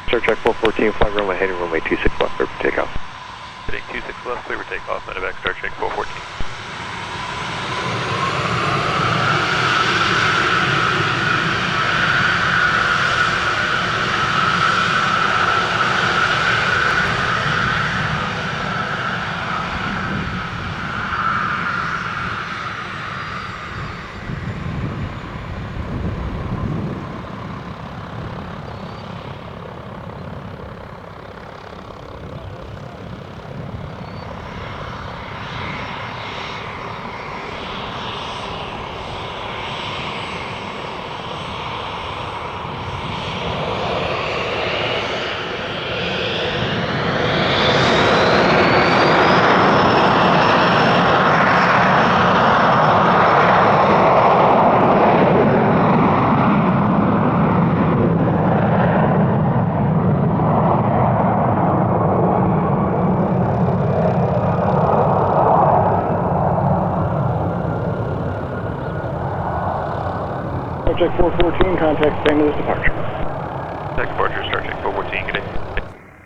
Star Trek 414, flight runway heading runway 26 left, clear for takeoff. Heading 26 left, clear for takeoff, medevac Star Trek 414. Star Trek 414, contact St. Louis departure. Contact departure, Star Trek 414, good day.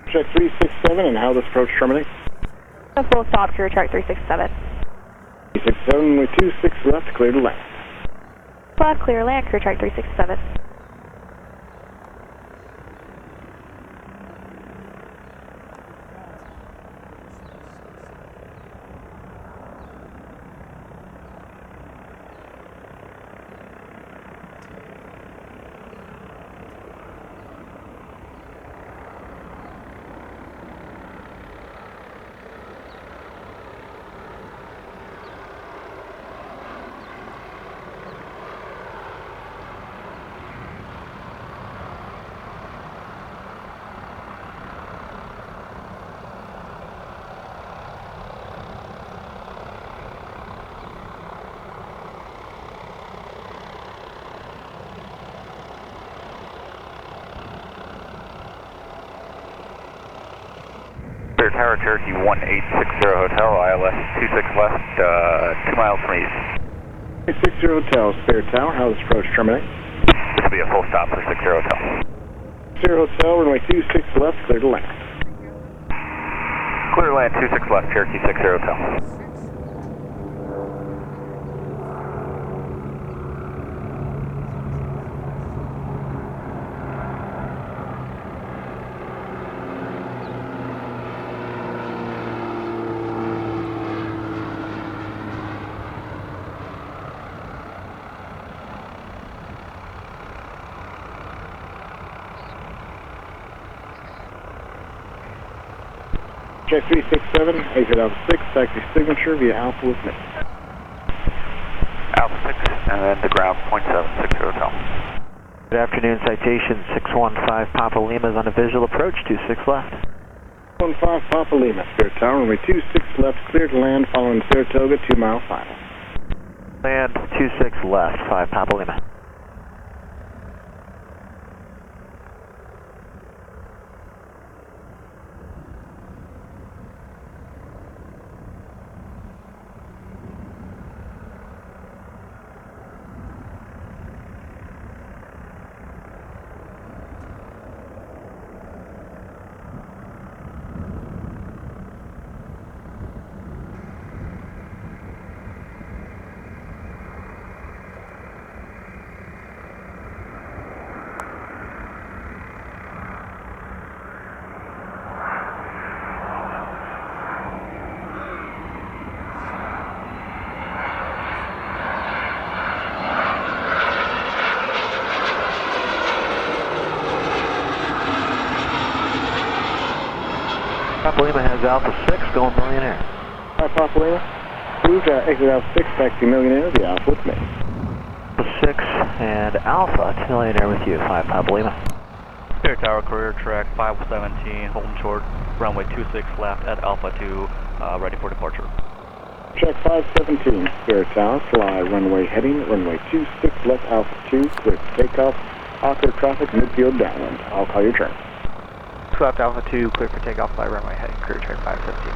Check 367 and how this approach terminates. A full stop, clear track 367. 367 with 26 left, clear to land. Left, clear land, clear track 367. Clear Tower, Cherokee 1860 Hotel, ILS 26 left, 2 miles from east. 60 Hotel, Spare Tower, how does this approach terminate? This will be a full stop for 60 Hotel. 60 Hotel, runway 26 left, clear to land. Clear land 26 left, Cherokee 60 Hotel. Check 367, exit Alpha 6, taxi signature via Alpha with me. Alpha 6, and then to ground, 0.760 Hotel. Good afternoon, Citation 615 Papa Lima is on a visual approach, 26 left. 15 Papa Lima, Spare Tower, runway 26 left, clear to land following Saratoga, 2 mile final. Land 26 left, 5 Papa Lima. Papa Lima has Alpha 6 going Millionaire. Hi, Papa Lima. Approved, exit Alpha 6, taxi Millionaire via Alpha with me. Alpha 6 and Alpha to Millionaire with you, 5 Papa Lima. Clear Tower, career track 517, holding short, runway 26 left at Alpha 2, ready for departure. Check 517, Spare Tower, fly runway heading, runway 26 left Alpha 2, clear for takeoff, awkward traffic, midfield downwind. I'll call your turn. Left Alpha 2, clear for takeoff by runway heading, career track 517.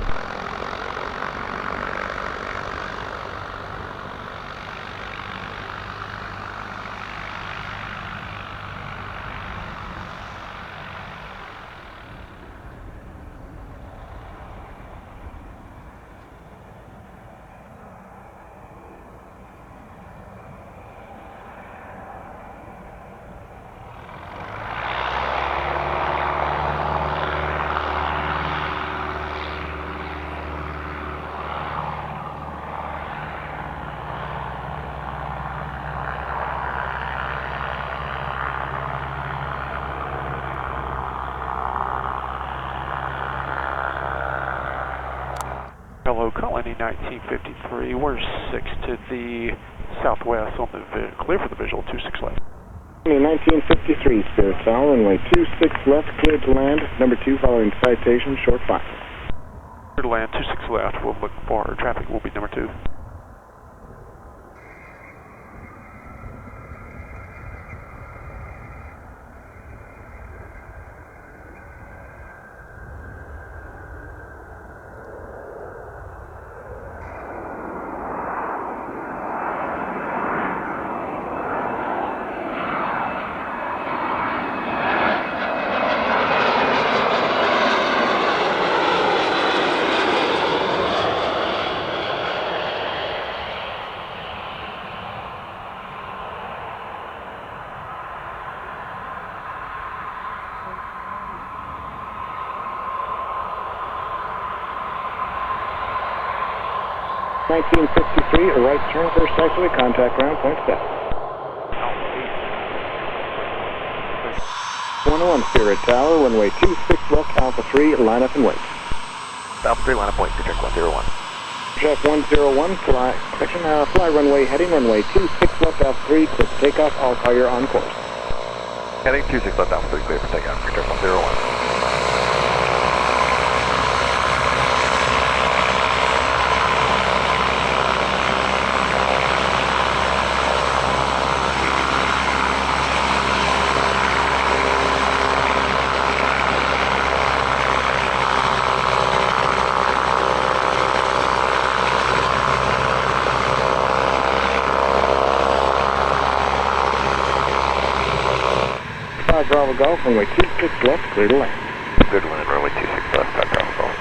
hello, calling 1953. We're 6 to the southwest on the clear for the visual, 26 left. 1953, Spirit Tower, runway 26 left, cleared to land, number 2 following citation, short 5. Clear to land, 26 left, we'll look for traffic, will be number 2. A right turn for taxiway, contact ground, point step. 101 Spirit Tower, runway 26 left, Alpha 3, line up and wait. Alpha 3, line up, wait, check 101. Check 101, fly runway heading, runway 26 left, Alpha 3, clear for takeoff, all carrier on course. Heading 26 left, Alpha 3, clear for takeoff, check 101. Bravo Golf, runway 26 left, clear to land. Clear to land, runway 26 left, Bravo Golf.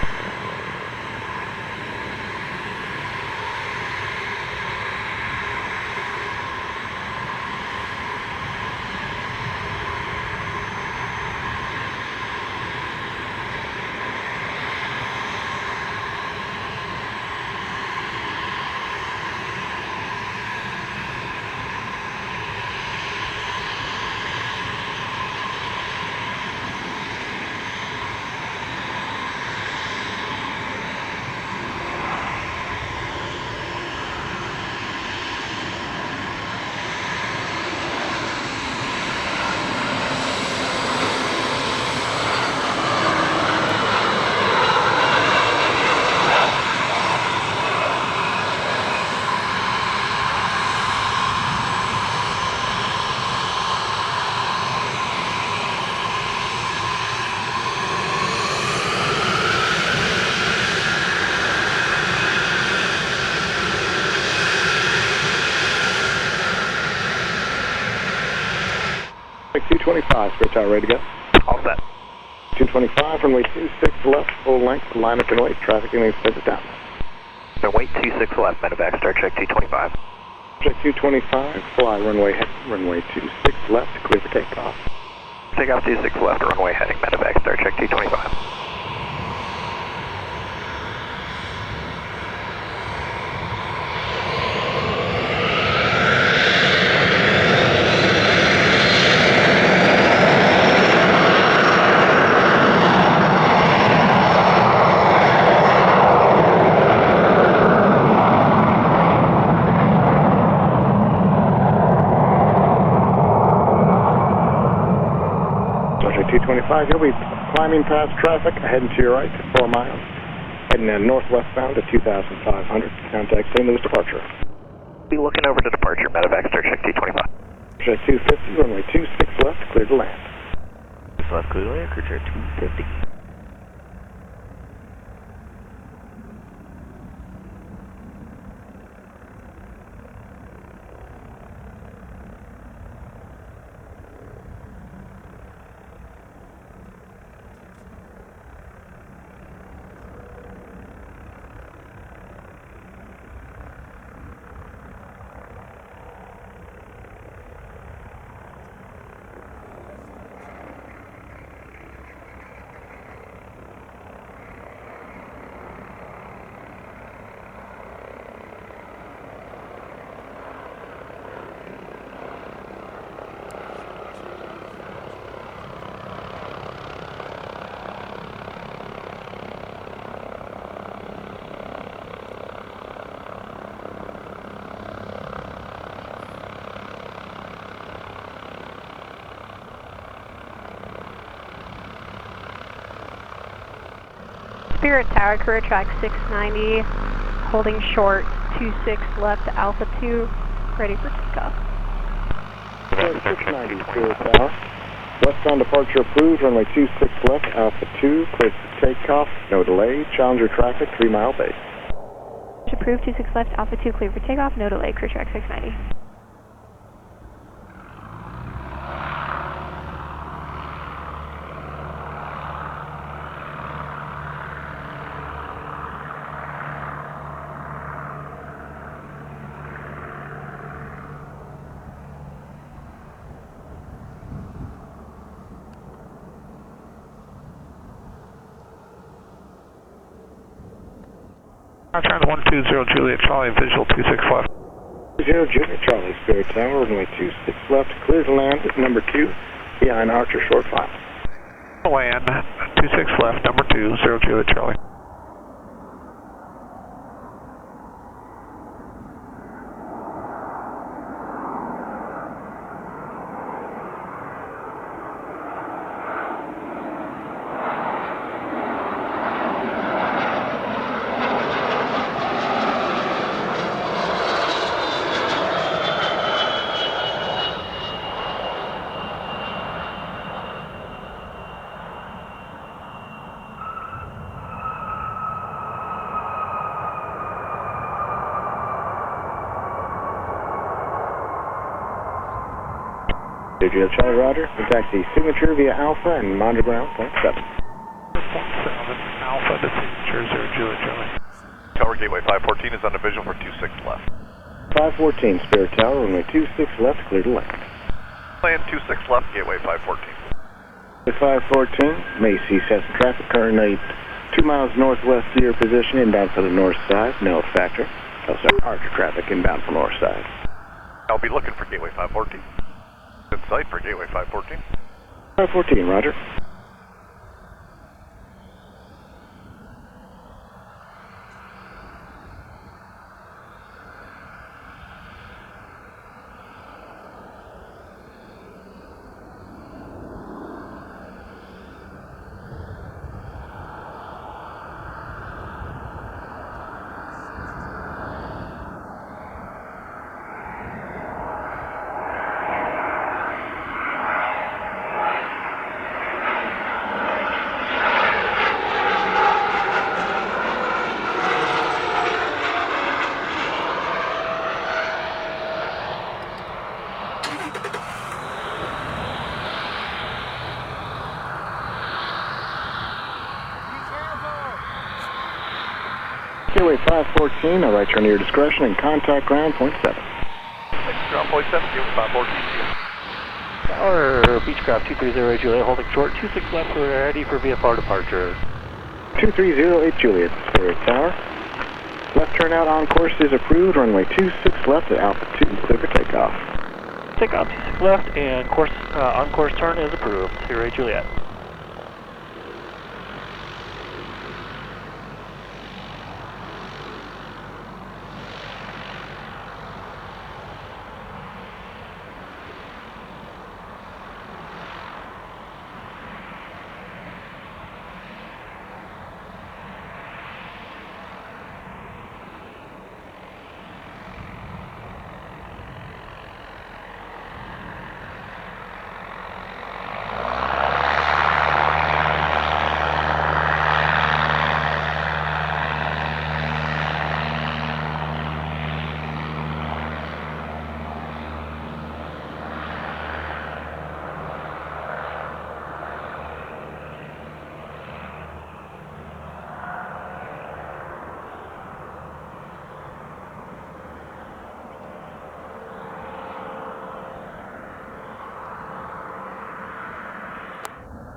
Check 225, Spirit Tower, ready to go? All set. 225, runway 26 left, full length, line up and wait, traffic and extended down. So wait 26 left, medevac, start check 225. Check 225, fly runway heading, runway 26 left, clear for takeoff. Takeoff 26 left, runway heading, medevac, start check 225. Subject 225, you'll be climbing past traffic, heading to your right, 4 miles. Heading northwest bound to 2,500. Contact St. Louis departure. Be looking over to departure, medevac, start check 225. Check 250, runway 26 left, clear to land. Left, clear to land, clear check 250. Spirit Tower, career track 690, holding short, 26 left, Alpha 2, ready for takeoff. 690, Spirit Tower. Westbound departure approved, runway 26 left, Alpha 2, cleared for takeoff, no delay, Challenger traffic, 3 mile base. Approved, 26 left, Alpha 2, cleared for takeoff, no delay, career track 690. Contact 120 Juliet Charlie, visual 26 left. 0 Juliet Charlie, Spirit Tower, runway 26 left, clear to land at number 2, behind Archer short file. Land, 26 left, number 2, 0 Juliet Charlie. Juliet Charlie, roger. Contact the signature via Alpha and monitor ground, point 7. 7, Alpha to signature, 0 Juliet Charlie. Tower Gateway 514 is on a visual for 26 left. 514, Spirit Tower, runway 26 left, clear to land. Land 26 left, Gateway 514. At 514, may see Cessna traffic currently 2 miles northwest of your position, inbound for the north side, no factor. Also, Archer traffic inbound for north side. I'll be looking for Gateway 514. In sight for Gateway 514. 514, roger. Gateway 514, I'll write you under your discretion and contact ground point 7. Thanks, ground point 7, Gateway 514. Tower, Beechcraft 230 Juliet, holding short, 26 left, we're ready for VFR departure. 2308 Juliet, Spirit Tower. Left turnout on course is approved, runway 26 left at Alpha 2, clear for takeoff. Takeoff 26 left and course on course turn is approved, 08 Juliet.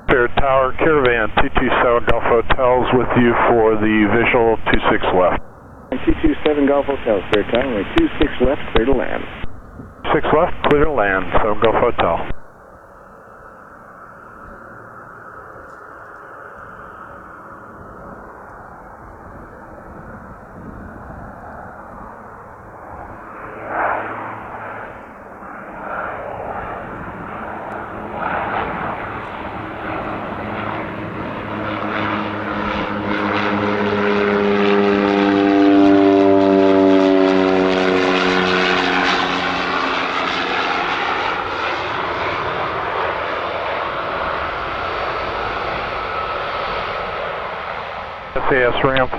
Spirit Tower, Caravan 227 Gulf Hotels with you for the visual 26 left. And 227 Gulf Hotel, Spirit Tower, runway 26 left, clear to land. 6 left, clear to land, 7 Gulf Hotel. SAS ramp.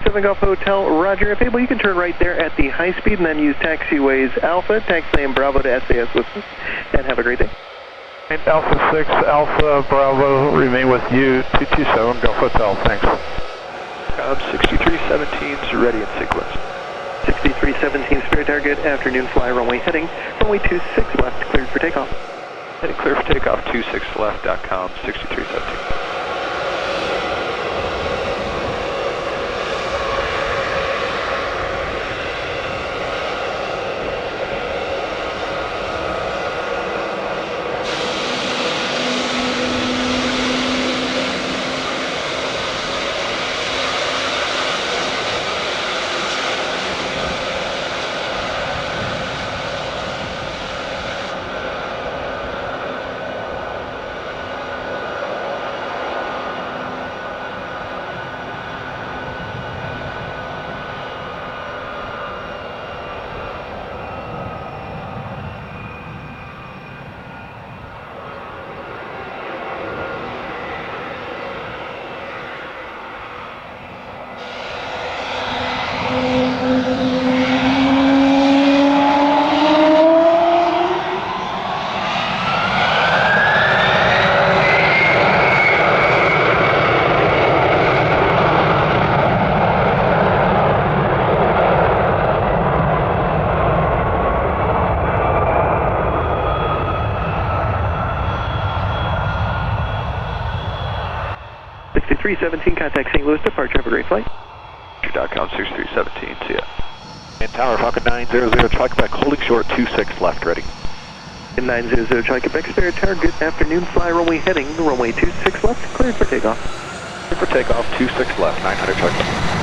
7 Golf Hotel, roger. If able, you can turn right there at the high speed and then use taxiways Alpha, taxiing Bravo to SAS with us, and have a great day. Alpha 6, Alpha Bravo, remain with you, 227 Golf Hotel, thanks. 6317's ready in sequence. 6317 spare target, afternoon fly runway heading, runway 26 left, cleared for takeoff. Heading clear for takeoff, 26 left.com, 6317. Contact St. Louis departure. Have a great flight. .com 6317. See ya. And Tower Falcon 900 Charlie Quebec holding short 26 left ready. 900 Charlie Quebec spare target afternoon fly runway heading runway 26 left cleared for takeoff. Cleared for takeoff 26 left 900 Charlie Quebec.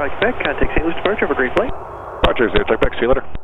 Charlie Quebec, contact St. Louis departure. Have a great flight. Roger, 0 Charlie Quebec. See you later.